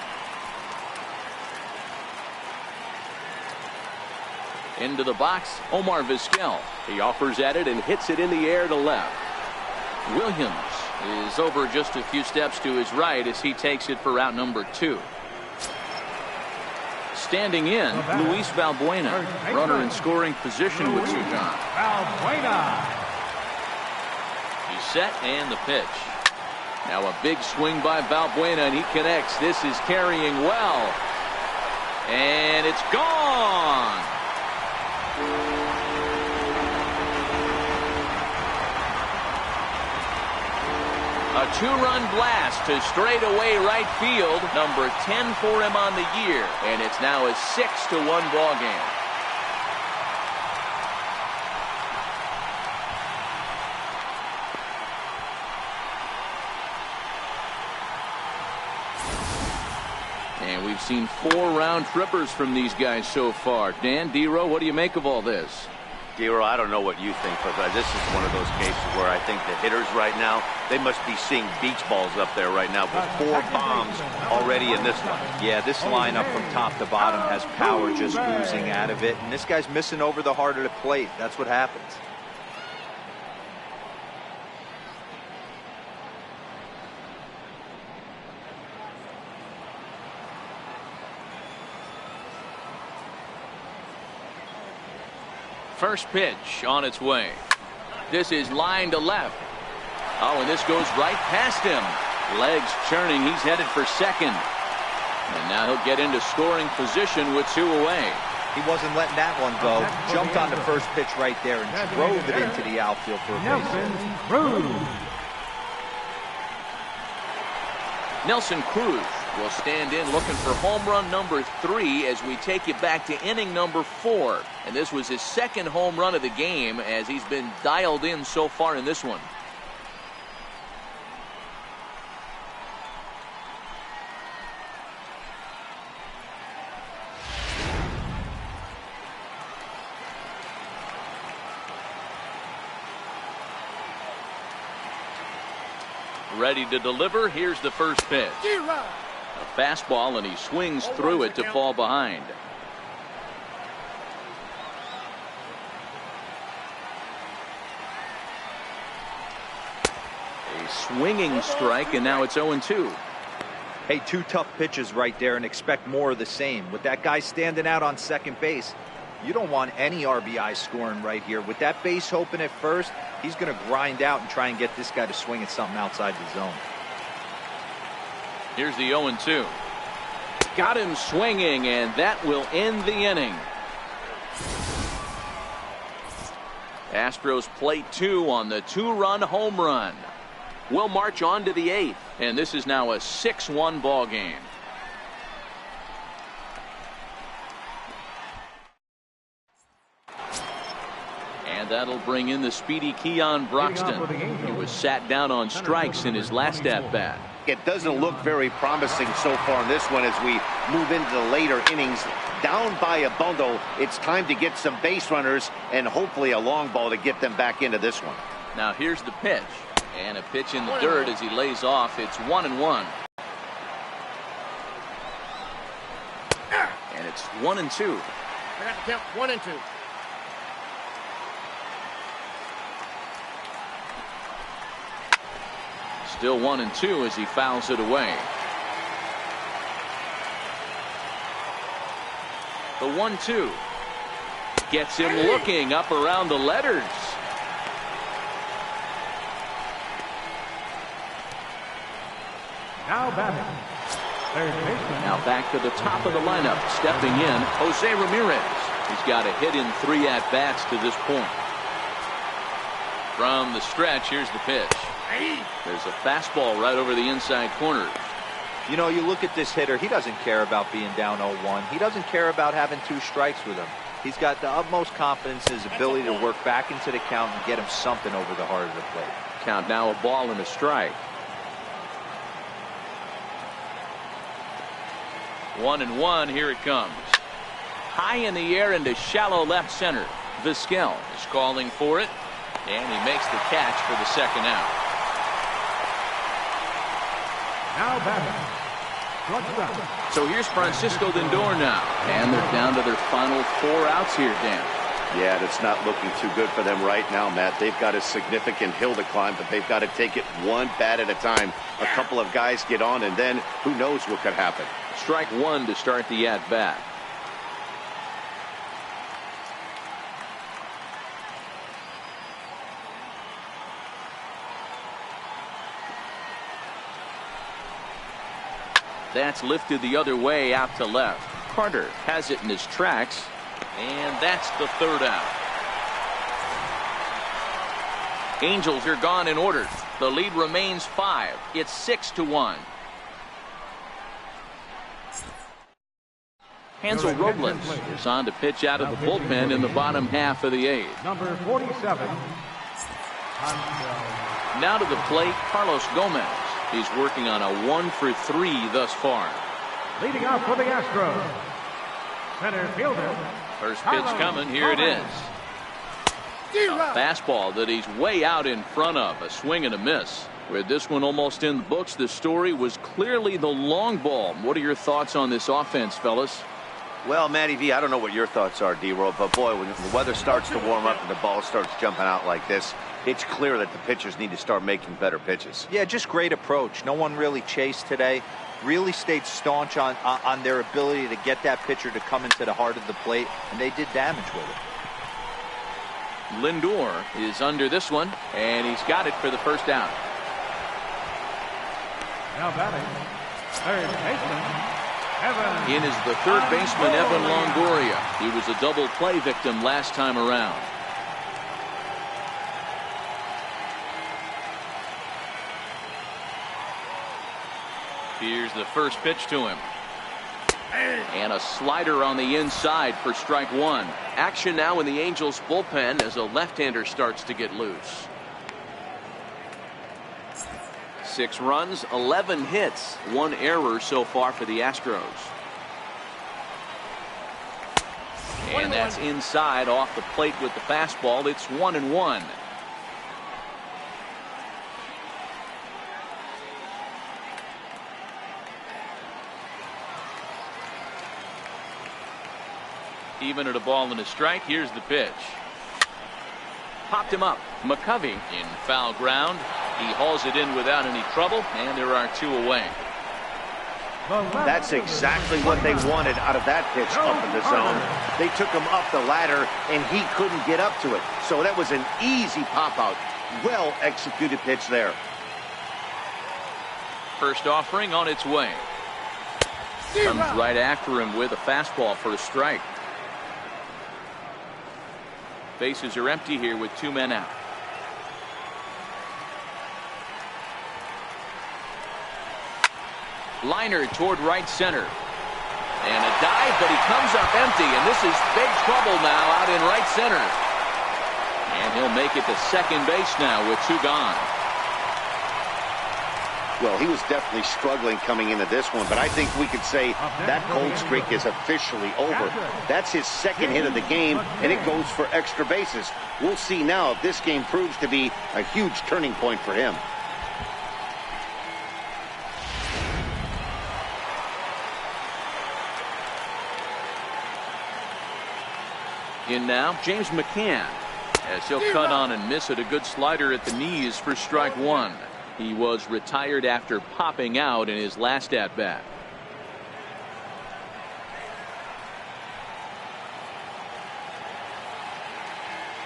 Into the box, Omar Vizquel. He offers at it and hits it in the air to left. Williams is over just a few steps to his right as he takes it for route number 2. Standing in, Luis Valbuena, runner in scoring position with two gone. Valbuena. He's set and the pitch. Now a big swing by Valbuena and he connects. This is carrying well. And it's gone. A two-run blast to straightaway right field. Number 10 for him on the year. And it's now a 6-1 ball game. And we've seen 4 round trippers from these guys so far. Dan, Dero, what do you make of all this? Dero, I don't know what you think, but this is one of those cases where I think the hitters right now, they must be seeing beach balls up there right now with 4 bombs already in this one. Yeah, this lineup from top to bottom has power just oozing out of it, and this guy's missing over the heart of the plate. That's what happens. First pitch on its way. This is line to left. Oh, and this goes right past him. Legs churning. He's headed for second. And now he'll get into scoring position with 2 away. He wasn't letting that one go. Jumped on the first pitch right there and drove it into the outfield for a base hit. Nelson Cruz will stand in looking for home run number 3 as we take you back to inning number 4. And this was his second home run of the game as he's been dialed in so far in this one. Ready to deliver. Here's the first pitch. A fastball, and he swings through it to fall behind. A swinging strike, and now it's 0-2. Hey, 2 tough pitches right there, and expect more of the same. With that guy standing out on second base, you don't want any RBI scoring right here. With that base open at first, he's going to grind out and try and get this guy to swing at something outside the zone. Here's the 0-2. Got him swinging, and that will end the inning. Astros play 2 on the 2-run home run. We'll march on to the 8th, and this is now a 6-1 ball game. And that'll bring in the speedy Keon Broxton. He was sat down on strikes in his last at-bat. It doesn't look very promising so far in this one as we move into the later innings. Down by a bundle, it's time to get some base runners and hopefully a long ball to get them back into this one. Now here's the pitch. And a pitch in the dirt as he lays off. It's 1-1. And it's 1-2. I got to count 1 and 2. Still 1-2 as he fouls it away. The 1-2. Gets him looking up around the letters. Now batting, third baseman. Now back to the top of the lineup. Stepping in, Jose Ramirez. He's got a hit in 3 at-bats to this point. From the stretch, here's the pitch. There's a fastball right over the inside corner. You know, you look at this hitter, he doesn't care about being down 0-1. He doesn't care about having 2 strikes with him. He's got the utmost confidence in his ability to work back into the count and get him something over the heart of the plate. Count now, a ball and a strike. 1-1, here it comes. High in the air into shallow left center. Vizquel is calling for it, and he makes the catch for the second out. Now batting, shortstop. So here's Francisco Lindor now, and they're down to their final 4 outs here, Dan. Yeah, it's not looking too good for them right now, Matt. They've got a significant hill to climb, but they've got to take it one bat at a time. A couple of guys get on, and then who knows what could happen. Strike 1 to start the at-bat. That's lifted the other way out to left. Carter has it in his tracks, and that's the 3rd out. Angels are gone in order. The lead remains 5. It's 6-1. Hansel Robles is on to pitch out of the bullpen in the bottom half of the 8th. Number 47. Now to the plate, Carlos Gomez. He's working on a 1-for-3 thus far. Leading off for the Astros, center fielder. First pitch coming. Here it is. A fastball that he's way out in front of. A swing and a miss. With this one almost in the books, the story was clearly the long ball. What are your thoughts on this offense, fellas? Well, Matty V, I don't know what your thoughts are, D-Roll, but boy, when the weather starts to warm up and the ball starts jumping out like this, it's clear that the pitchers need to start making better pitches. Yeah, just great approach. No one really chased today. Really stayed staunch on their ability to get that pitcher to come into the heart of the plate, and they did damage with it. Lindor is under this one, and he's got it for the first out. Now batting, third baseman, Evan. In is the third baseman, Evan Longoria. He was a double play victim last time around. Here's the first pitch to him. And a slider on the inside for strike 1. Action now in the Angels bullpen as a left-hander starts to get loose. 6 runs, 11 hits, 1 error so far for the Astros. And that's inside off the plate with the fastball. It's 1-1. Even at a ball and a strike. Here's the pitch. Popped him up. McCovey in foul ground. He hauls it in without any trouble, and there are 2 away. That's exactly what they wanted out of that pitch up in the zone. They took him up the ladder, and he couldn't get up to it. So that was an easy pop-out. Well-executed pitch there. First offering on its way. Comes right after him with a fastball for a strike. Bases are empty here with 2 men out. Liner toward right center. And a dive, but he comes up empty, and this is big trouble now out in right center. And he'll make it to second base now with 2 gone. Well, he was definitely struggling coming into this one, but I think we could say that cold streak is officially over. That's his second hit of the game, and it goes for extra bases. We'll see now if this game proves to be a huge turning point for him. In now, James McCann, as he'll cut on and miss it. A good slider at the knees for strike 1. He was retired after popping out in his last at-bat.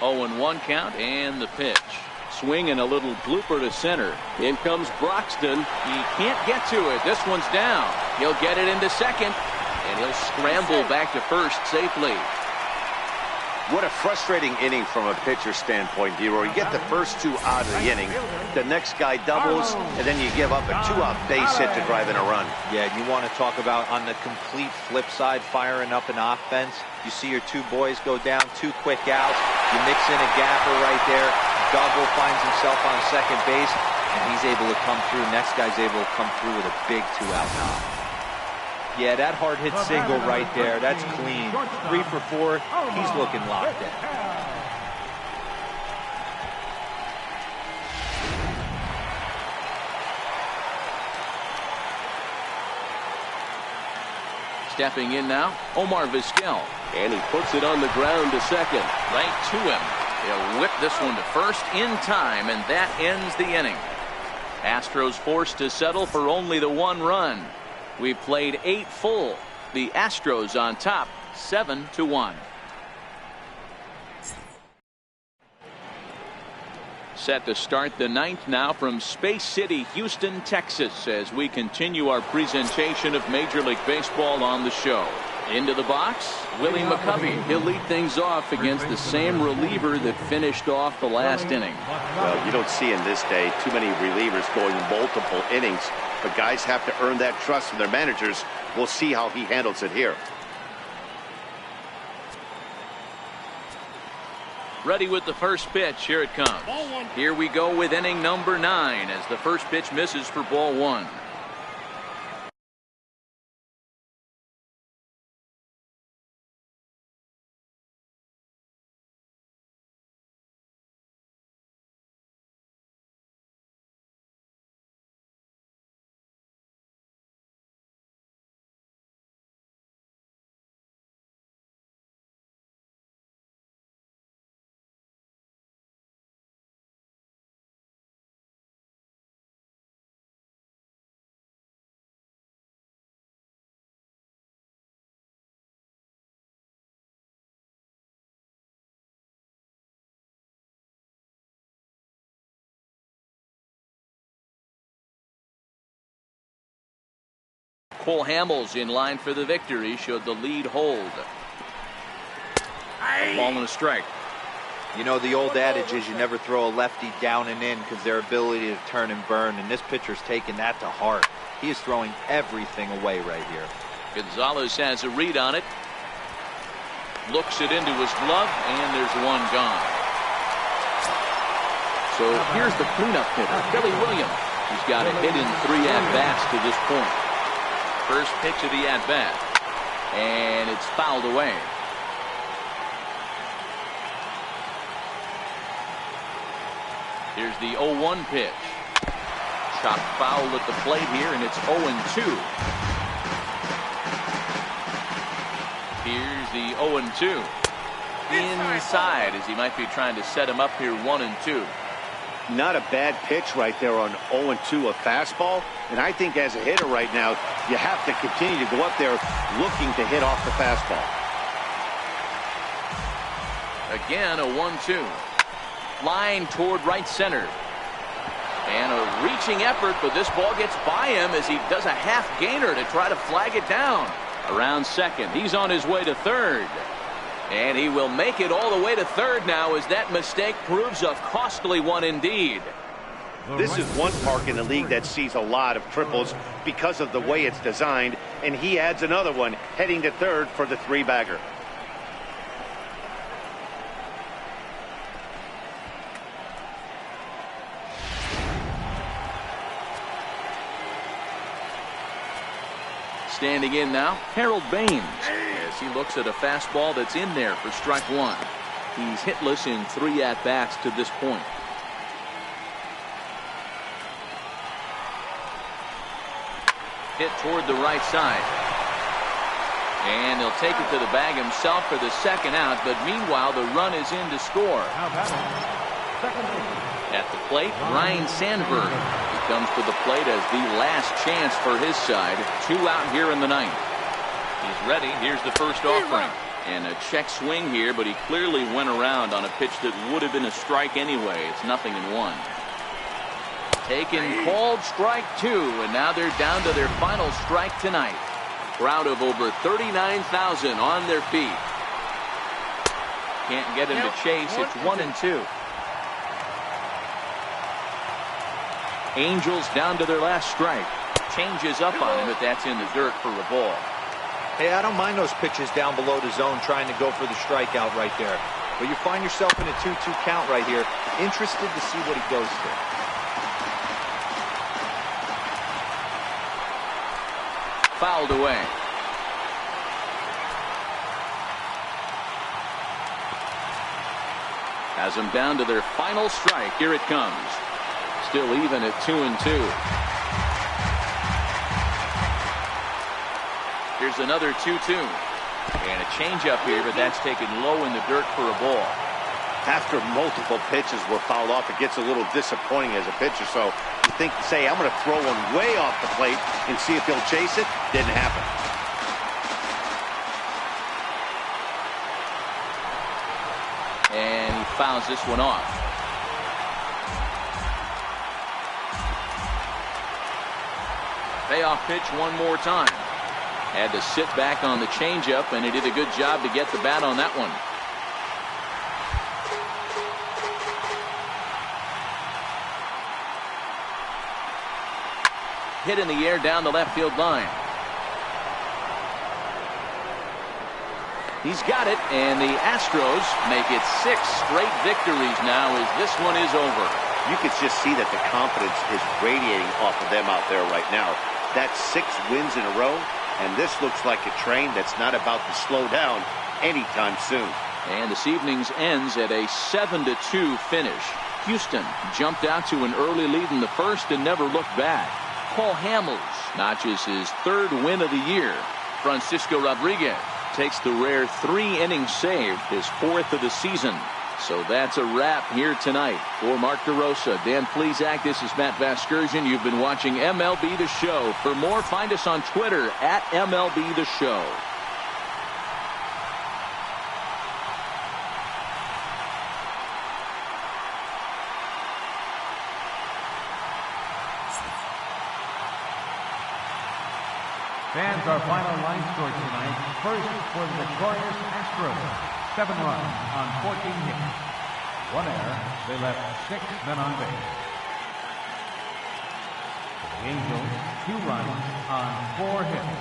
0-1 count and the pitch. Swing and a little blooper to center. In comes Broxton. He can't get to it. This one's down. He'll get it into second, and he'll scramble back to first safely. What a frustrating inning from a pitcher standpoint, Leroy. You get the first two out of the inning, the next guy doubles, and then you give up a two-out base hit to drive in a run. Yeah, you want to talk about on the complete flip side, firing up an offense. You see your two boys go down, 2 quick outs. You mix in a gapper right there. Double finds himself on second base, and he's able to come through. Next guy's able to come through with a big 2-out knock. Yeah, that hard hit single right there, that's clean. 3 for 4, he's looking locked in. Stepping in now, Omar Vizquel. And he puts it on the ground to second. Right to him. He'll whip this one to first in time, and that ends the inning. Astros forced to settle for only the 1 run. We've played 8 full. The Astros on top, 7-1. Set to start the 9th now from Space City, Houston, Texas, as we continue our presentation of Major League Baseball on the show. Into the box, Willie McCovey. He'll lead things off against the same reliever that finished off the last inning. Well, you don't see in this day too many relievers going multiple innings, but guys have to earn that trust from their managers. We'll see how he handles it here. Ready with the first pitch. Here it comes. Here we go with inning number 9 as the first pitch misses for ball 1. Cole Hamels in line for the victory, showed the lead hold. Ball and a strike. You know, the old adage is you never throw a lefty down and in because their ability to turn and burn, and this pitcher's taking that to heart. He is throwing everything away right here. Gonzalez has a read on it. Looks it into his glove, and there's one gone. So here's the cleanup hitter, Billy Williams. He's got a hit in 3 at-bats to this point. First pitch of the at-bat, and it's fouled away. Here's the 0-1 pitch. Chopped foul at the plate here, and it's 0-2. Here's the 0-2. Inside, as he might be trying to set him up here, 1-2. Not a bad pitch right there on 0-2, a fastball. And I think as a hitter right now, you have to continue to go up there looking to hit off the fastball. Again, a 1-2. Line toward right center. And a reaching effort, but this ball gets by him as he does a half gainer to try to flag it down. Around second, he's on his way to third. And he will make it all the way to third now as that mistake proves a costly one indeed. This is one park in the league that sees a lot of triples because of the way it's designed, and he adds another one heading to third for the 3-bagger. Standing in now, Harold Baines, as he looks at a fastball that's in there for strike 1. He's hitless in 3 at-bats to this point. Hit toward the right side. And he'll take it to the bag himself for the second out, but meanwhile the run is in to score. At the plate, Ryan Sandberg. He comes to the plate as the last chance for his side. 2 out here in the 9th. He's ready. Here's the first offering. And a check swing here, but he clearly went around on a pitch that would have been a strike anyway. It's 0-1. Taken, called strike 2, and now they're down to their final strike tonight. Crowd of over 39,000 on their feet. Can't get him to chase. It's 1-2. Angels down to their last strike. Changes up on him, but that's in the dirt for a ball. Hey, I don't mind those pitches down below the zone trying to go for the strikeout right there. But you find yourself in a 2-2 count right here. Interested to see what he goes to. Fouled away. Has them down to their final strike. Here it comes. Still even at 2-2. Here's another 2-2. And a changeup here, but that's taken low in the dirt for a ball. After multiple pitches were fouled off, it gets a little disappointing as a pitcher. So you think, say, I'm going to throw one way off the plate and see if he'll chase it. Didn't happen. And he fouls this one off. Payoff pitch one more time. Had to sit back on the changeup, and he did a good job to get the bat on that one. Hit in the air down the left field line. He's got it, and the Astros make it 6 straight victories now as this one is over. You could just see that the confidence is radiating off of them out there right now. That's 6 wins in a row. And this looks like a train that's not about to slow down anytime soon. And this evening's ends at a 7-2 finish. Houston jumped out to an early lead in the first and never looked back. Paul Hamels notches his 3rd win of the year. Francisco Rodriguez takes the rare 3-inning save, his 4th of the season. So that's a wrap here tonight. For Mark DeRosa, Dan Plesac, this is Matt Vasgersian. You've been watching MLB The Show. For more, find us on Twitter at MLB The Show. Fans, our final line score tonight. First for the victorious Astros. 7 runs on 14 hits. 1 error. They left 6 men on base. The Angels, 2 runs on 4 hits.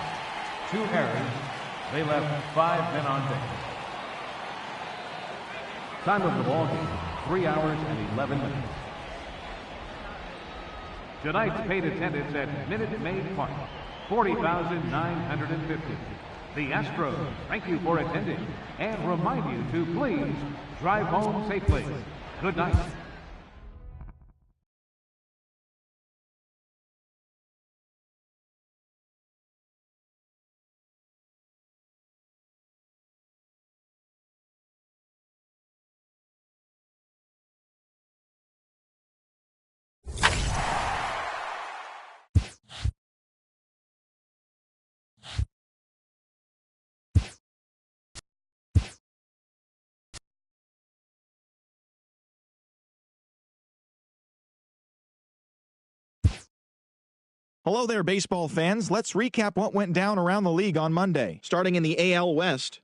2 errors. They left 5 men on base. Time of the ball game, 3 hours and 11 minutes. Tonight's paid attendance at Minute Maid Park, 40,950. The Astros thank you for attending and remind you to please drive home safely. Good night. Hello there, baseball fans. Let's recap what went down around the league on Monday. Starting in the AL West,